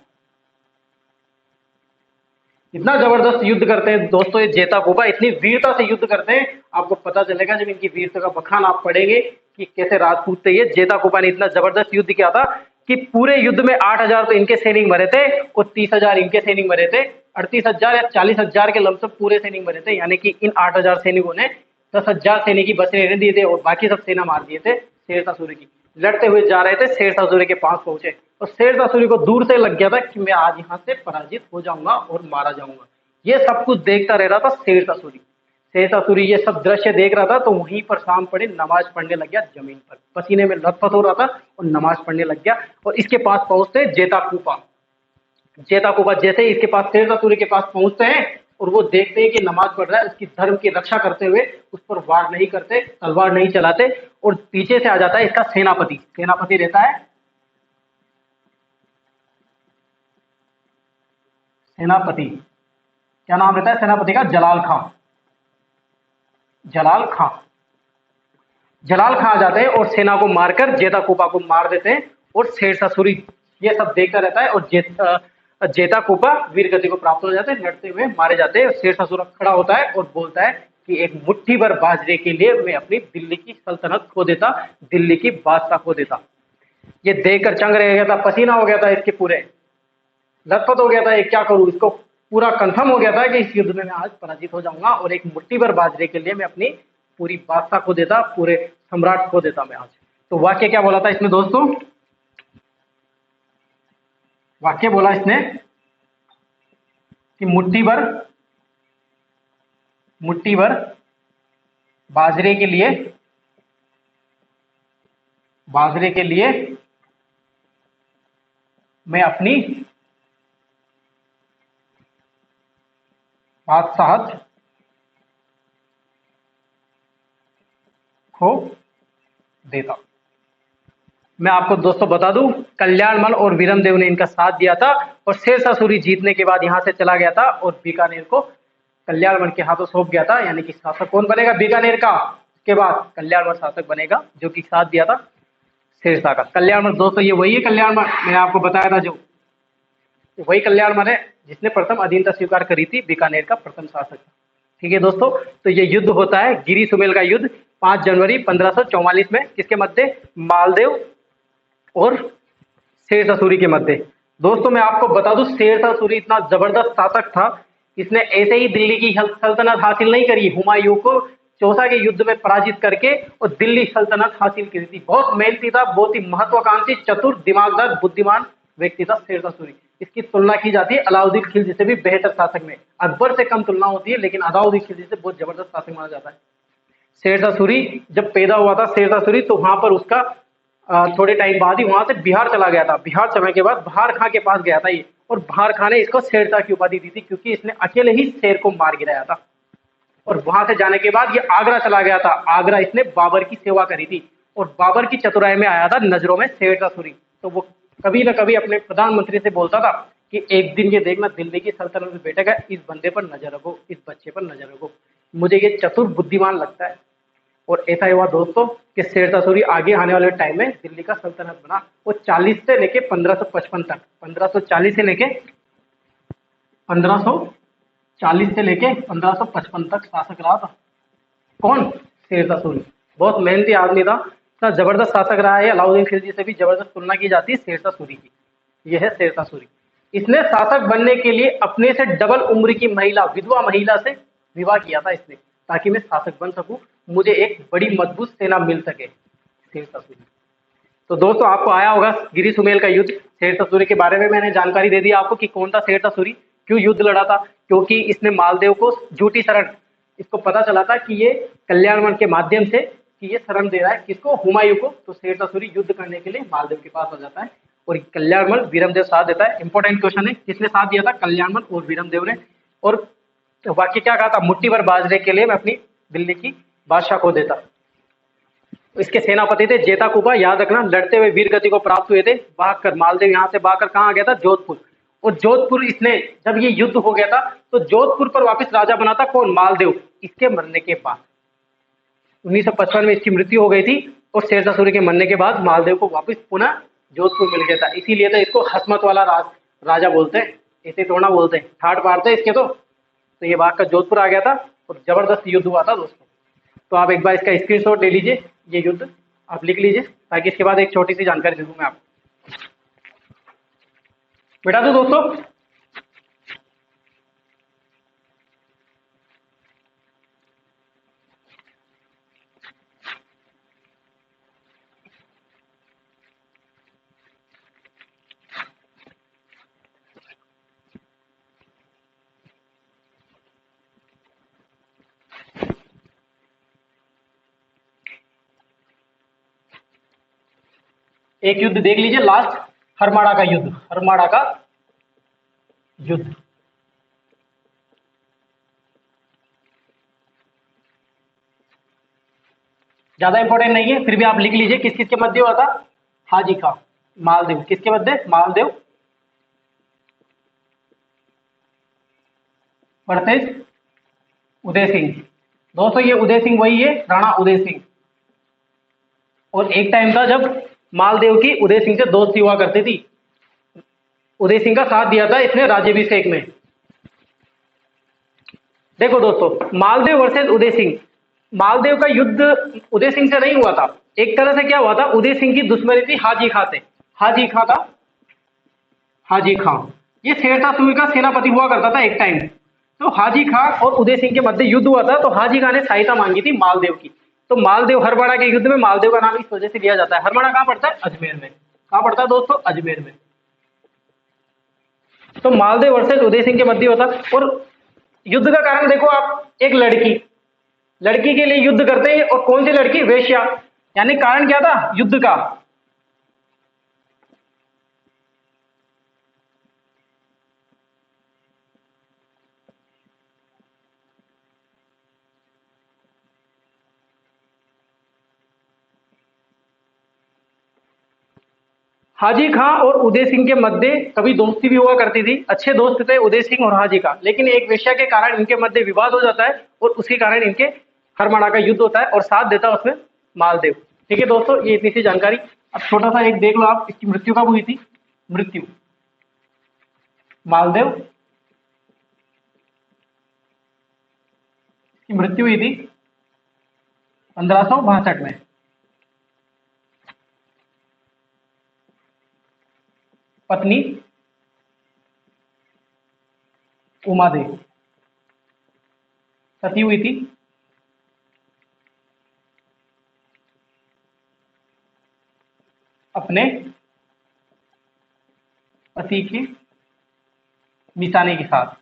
इतना जबरदस्त युद्ध करते हैं दोस्तों ये जेता कूपा, इतनी वीरता से युद्ध करते हैं। आपको पता चलेगा जब इनकी वीरता का बखान आप पढ़ेंगे कि कैसे राजपूत थे ये। जेता कूपा ने इतना जबरदस्त युद्ध किया था कि पूरे युद्ध में 8,000 तो इनके सैनिक मरे थे और 30,000 इनके सैनिक मरे थे। 38,000 या 40,000 के लमसम पूरे सैनिक बने थे, यानी कि इन 8,000 सैनिकों ने 10,000 सैनिक बचे रहने दिए थे और बाकी सब सेना मार दिए थे शेरशाह सूरी की। लड़ते हुए जा रहे थे, शेरशाह सूरी के पास पहुंचे और शेरशाह सूरी को दूर से लग गया था कि मैं आज यहाँ से पराजित हो जाऊंगा और मारा जाऊंगा। ये सब कुछ देखता रह रहा था शेरशाह सूरी। शेरशाह सूरी ये सब दृश्य देख रहा था तो वहीं पर शाम पड़े नमाज पढ़ने लग गया, जमीन पर पसीने में लथपथ हो रहा था और नमाज पढ़ने लग गया। और इसके पास पहुंचते जेताकूपा, जेताकूपा जैसे ही इसके पास शेरशाह सूरी के पास पहुंचते हैं और वो देखते हैं कि नमाज पढ़ रहा है, उसकी धर्म की रक्षा करते हुए उस पर वार नहीं करते, तलवार नहीं चलाते और पीछे से आ जाता है इसका सेनापति। सेनापति रहता है, सेनापति क्या नाम रहता है सेनापति का? जलाल खां। जलाल खां, जलाल खां आ जाते हैं और सेना को मारकर जेताकूपा को मार देते हैं और शेरशाह सूरी ये सब देखता रहता है और जेताकूपा वीर गति को प्राप्त हो जाते हैं, लड़ते हुए मारे जाते हैं। शेरशाह सूरी खड़ा होता है और बोलता है कि एक मुट्ठी भर बाजरे के लिए मैं अपनी दिल्ली की सल्तनत खो देता, दिल्ली की बादशाह खो देता। ये देखकर चंग रह गया था, पसीना हो गया था इसके पूरे, लथपथ हो गया था, ये क्या करूं। इसको पूरा कंफर्म हो गया था कि इस युद्ध में मैं आज पराजित हो जाऊंगा और एक मुट्ठी भर बाजरे के लिए मैं अपनी पूरी बादशाह खो देता, पूरे सम्राट खो देता मैं आज। तो वाक्य क्या बोला था इसने दोस्तों? वाक्य बोला इसने कि मुट्ठी भर बाजरे के लिए मैं अपनी बादशाहत खो देता। मैं आपको दोस्तों बता दूं, कल्याणमल और वीरमदेव ने इनका साथ दिया था और शेरशाह सूरी जीतने के बाद यहां से चला गया था और बीकानेर को कल्याणमल के हाथों सौंप गया था, यानी कि शासक कौन बनेगा बीकानेर का? उसके बाद कल्याणमल शासक बनेगा, जो कि साथ दिया था शेरशाह का। कल्याणमल दोस्तों ये वही है कल्याणमल, मैंने आपको बताया था जो वही कल्याणमल है जिसने प्रथम अधीनता स्वीकार करी थी, बीकानेर का प्रथम शासक था। ठीक है दोस्तों, तो ये युद्ध होता है गिरी सुमेल का युद्ध 5 जनवरी 1544 में, किसके मध्य? मालदेव और शेरशाह सूरी के मध्य। दोस्तों मैं आपको बता दूं, शेरशाह सूरी इतना जबरदस्त शासक था, इसने ऐसे ही दिल्ली की सल्तनत हासिल नहीं करी, हुमायूं को चौसा के युद्ध में पराजित करके और दिल्ली सल्तनत हासिल करी थी। बहुत मेहनती था, बहुत ही महत्वाकांक्षी, चतुर, दिमागदार, बुद्धिमान व्यक्ति था शेरशाह सूरी। इसकी तुलना की जाती है अलाउद्दीन खिलजी से भी बेहतर शासक में। अकबर से कम तुलना होती है, लेकिन अलाउद्दीन खिलजी से बहुत जबरदस्त शासक माना जाता है। शेरशाह सूरी जब पैदा हुआ था शेरशाह सूरी, तो वहां पर उसका थोड़े टाइम बाद ही वहां से बिहार चला गया था। बिहार समय के बाद बहार खां के पास गया था ये, और बहार खां ने इसको शेरशाह की उपाधि दी थी क्योंकि इसने अकेले ही शेर को मार गिराया था। और वहां से जाने के बाद ये आगरा चला गया था। आगरा इसने बाबर की सेवा करी थी और बाबर की चतुराई में आया था नजरों में शेरशाह सूरी। तो वो कभी ना कभी अपने प्रधानमंत्री से बोलता था कि एक दिन ये देखना दिल्ली की सल्तनत में बैठेगा, इस बंदे पर नजर रखो, इस बच्चे पर नजर रखो, मुझे ये चतुर बुद्धिमान लगता है। और ऐसा ही हुआ दोस्तों कि शेरशाह सूरी आगे आने वाले टाइम में दिल्ली का सल्तनत बना। वो 40 से लेके 1555 तक, 1540 से लेके 1555 तक शासक रहा था। कौन? शेरशाह सूरी। बहुत मेहनती आदमी था, इतना जबरदस्त शासक रहा है। अलाउद्दीन खिलजी से भी जबरदस्त तुलना की जाती है शेरशाह सूरी की। यह है शेरशाह सूरी। इसने शासक बनने के लिए अपने से डबल उम्र की महिला, विधवा महिला से विवाह किया था इसने, ताकि मैं शासक बन सकूं, मुझे एक बड़ी मजबूत सेना मिल सके। शेरशाह सूरी। तो दोस्तों आपको आया होगा गिरी सुमेल का युद्ध, शेरशाह सूरी के बारे में मैंने जानकारी दे दी आपको कि कौन था शेरशाह सूरी, क्यों युद्ध लड़ा था। क्योंकि इसने मालदेव को झूठी शरण, इसको पता चला था कि ये कल्याणमल के माध्यम से कि ये शरण दे रहा है किसको? हुमायूं को। तो शेरशाह सूरी युद्ध करने के लिए मालदेव के पास आ जाता है और कल्याणमल वीरमदेव साथ देता है। इंपॉर्टेंट क्वेश्चन है, किसने साथ दिया था? कल्याणमल और वीरमदेव ने। और वाक्य क्या कहा था? मुट्ठी भर बाजरे के लिए मैं अपनी दिल्ली की बादशाह को देता। इसके सेनापति थे जेताकूपा, याद रखना, लड़ते हुए वीर गति को प्राप्त हुए थे। भागकर मालदेव यहाँ से भागकर कहाँ आ गया था? जोधपुर। और जोधपुर इसने, जब ये युद्ध हो गया था तो जोधपुर पर वापस राजा बना था कौन? मालदेव। इसके मरने के बाद 1955 में इसकी मृत्यु हो गई थी और शेरशाह सूरी के मरने के बाद मालदेव को वापस पुनः जोधपुर मिल गया था। इसीलिए तो इसको हसमत वाला राजा बोलते हैं, ऐसे थोड़ा बोलते हैं, ठाट मारते हैं इसके। तो ये भाग कर जोधपुर आ गया था और जबरदस्त युद्ध हुआ था दोस्तों। तो आप एक बार इसका स्क्रीनशॉट ले लीजिए, ये युद्ध आप लिख लीजिए, ताकि इसके बाद एक छोटी सी जानकारी दे दूं मैं आपको। बेटा तो दोस्तों एक युद्ध देख लीजिए लास्ट, हरमाड़ा का युद्ध, हरमाड़ा का युद्ध। ज्यादा इंपॉर्टेंट नहीं है, फिर भी आप लिख लीजिए किस किस के मध्य हुआ था। हाजी खां मालदेव, किसके मध्य? मालदेव वर्सेस उदय सिंह। दोस्तों ये उदय सिंह वही है, राणा उदय सिंह। और एक टाइम था जब मालदेव की उदय सिंह से दोस्ती हुआ करती थी। उदय सिंह का साथ दिया था इसने राज्याभिषेक में। देखो दोस्तों, मालदेव वर्सेस उदय सिंह, मालदेव का युद्ध उदय सिंह से नहीं हुआ था। एक तरह से क्या हुआ था, उदय सिंह की दुश्मनी थी हाजी खां से। हाजी खां था, हाजी खां ये शेरशाह सूरी का सेनापति हुआ करता था एक टाइम। तो हाजी खां और उदय सिंह के मध्य युद्ध हुआ था, तो हाजी खां ने सहायता मांगी थी मालदेव की। तो मालदेव, हरवाड़ा के युद्ध में मालदेव का नाम इस वजह से लिया जाता है। हरवाड़ा कहाँ पड़ता है? अजमेर में। कहाँ पड़ता है दोस्तों? अजमेर में। तो मालदेव वर्सेस उदय सिंह के मध्य होता। और युद्ध का कारण देखो आप, एक लड़की, लड़की के लिए युद्ध करते हैं। और कौन सी लड़की? वेश्या। यानी कारण क्या था युद्ध का? हाजी खां और उदय सिंह के मध्य कभी दोस्ती भी हुआ करती थी, अच्छे दोस्त थे उदय सिंह और हाजी खां। लेकिन एक वेश्या के कारण इनके मध्य विवाद हो जाता है और उसी कारण इनके हरमाड़ा का युद्ध होता है और साथ देता है उसमें मालदेव। ठीक है दोस्तों, ये इतनी सी जानकारी। अब छोटा सा एक देख लो आप, इसकी मृत्यु कब हुई थी? मृत्यु मालदेव की मृत्यु हुई थी 1562 में। पत्नी उमादेव सती हुई थी अपने पति की मिसाने के साथ।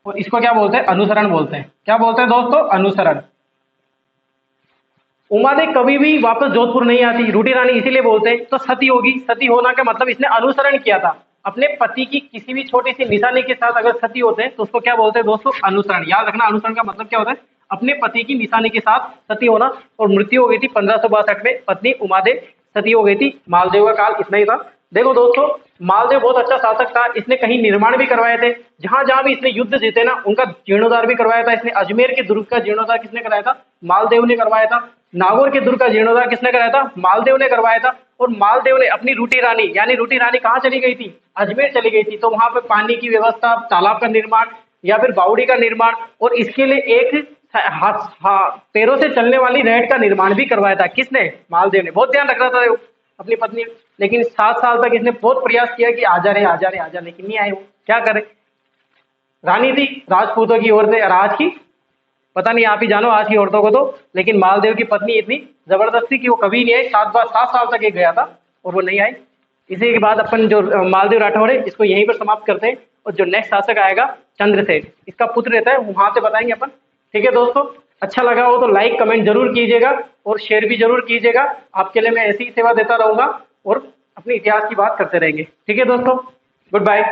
और इसको क्या बोलते हैं? अनुसरण बोलते हैं। क्या बोलते हैं दोस्तों? अनुसरण। उमादेव कभी भी वापस जोधपुर नहीं आती, रूटी रानी इसीलिए बोलते हैं। तो सती होगी, सती होना का मतलब इसने अनुसरण किया था अपने पति की किसी भी छोटी सी निशानी के साथ। अगर सती होते हैं तो उसको क्या बोलते हैं दोस्तों? अनुसरण। याद रखना, अनुसरण का मतलब क्या होता है? अपने पति की निशानी के साथ सती होना। और मृत्यु हो गई थी 1562 में, पत्नी उमादेव सती हो गई थी। मालदेव का काल इतना ही था। देखो दोस्तों, मालदेव बहुत अच्छा शासक था, इसने कहीं निर्माण भी करवाए थे। जहां जहां भी इसने युद्ध जीते ना, उनका जीर्णोद्धार भी करवाया था इसने। अजमेर के दुर्ग का जीर्णोद्धार किसने कराया था? मालदेव ने करवाया था। नागौर के दुर्ग का जीर्णोद्धार किसने कराया था? मालदेव ने करवाया था। और मालदेव ने अपनी रूटी रानी, यानी रूटी रानी कहाँ चली गई थी? अजमेर चली गई थी। तो वहां पे पानी की व्यवस्था, तालाब का निर्माण या फिर बावड़ी का निर्माण, और इसके लिए एक पैरों से चलने वाली रेड का निर्माण भी करवाया था। किसने? मालदेव ने। बहुत ध्यान रख रहा था अपनी पत्नी। लेकिन 7 साल तक इसने बहुत प्रयास किया कि आजा रहे आजा रहे आजा, लेकिन नहीं आए वो। क्या करे, रानी थी राजपूतों की ओर से। और आज की पता नहीं, आप ही जानो आज की औरतों को तो। लेकिन मालदेव की पत्नी इतनी जबरदस्ती कि वो कभी नहीं आई। 7 साल तक ये गया था और वो नहीं आई। इसी के बाद अपन जो मालदेव राठौड़ है इसको यहीं पर समाप्त करते हैं। और जो नेक्स्ट शासक आएगा चंद्रसेन, इसका पुत्र रहता है, वहां से बताएंगे अपन। ठीक है दोस्तों, अच्छा लगा हो तो लाइक कमेंट जरूर कीजिएगा और शेयर भी जरूर कीजिएगा। आपके लिए मैं ऐसी ही सेवा देता रहूंगा और अपने इतिहास की बात करते रहेंगे। ठीक है दोस्तों, गुड बाय।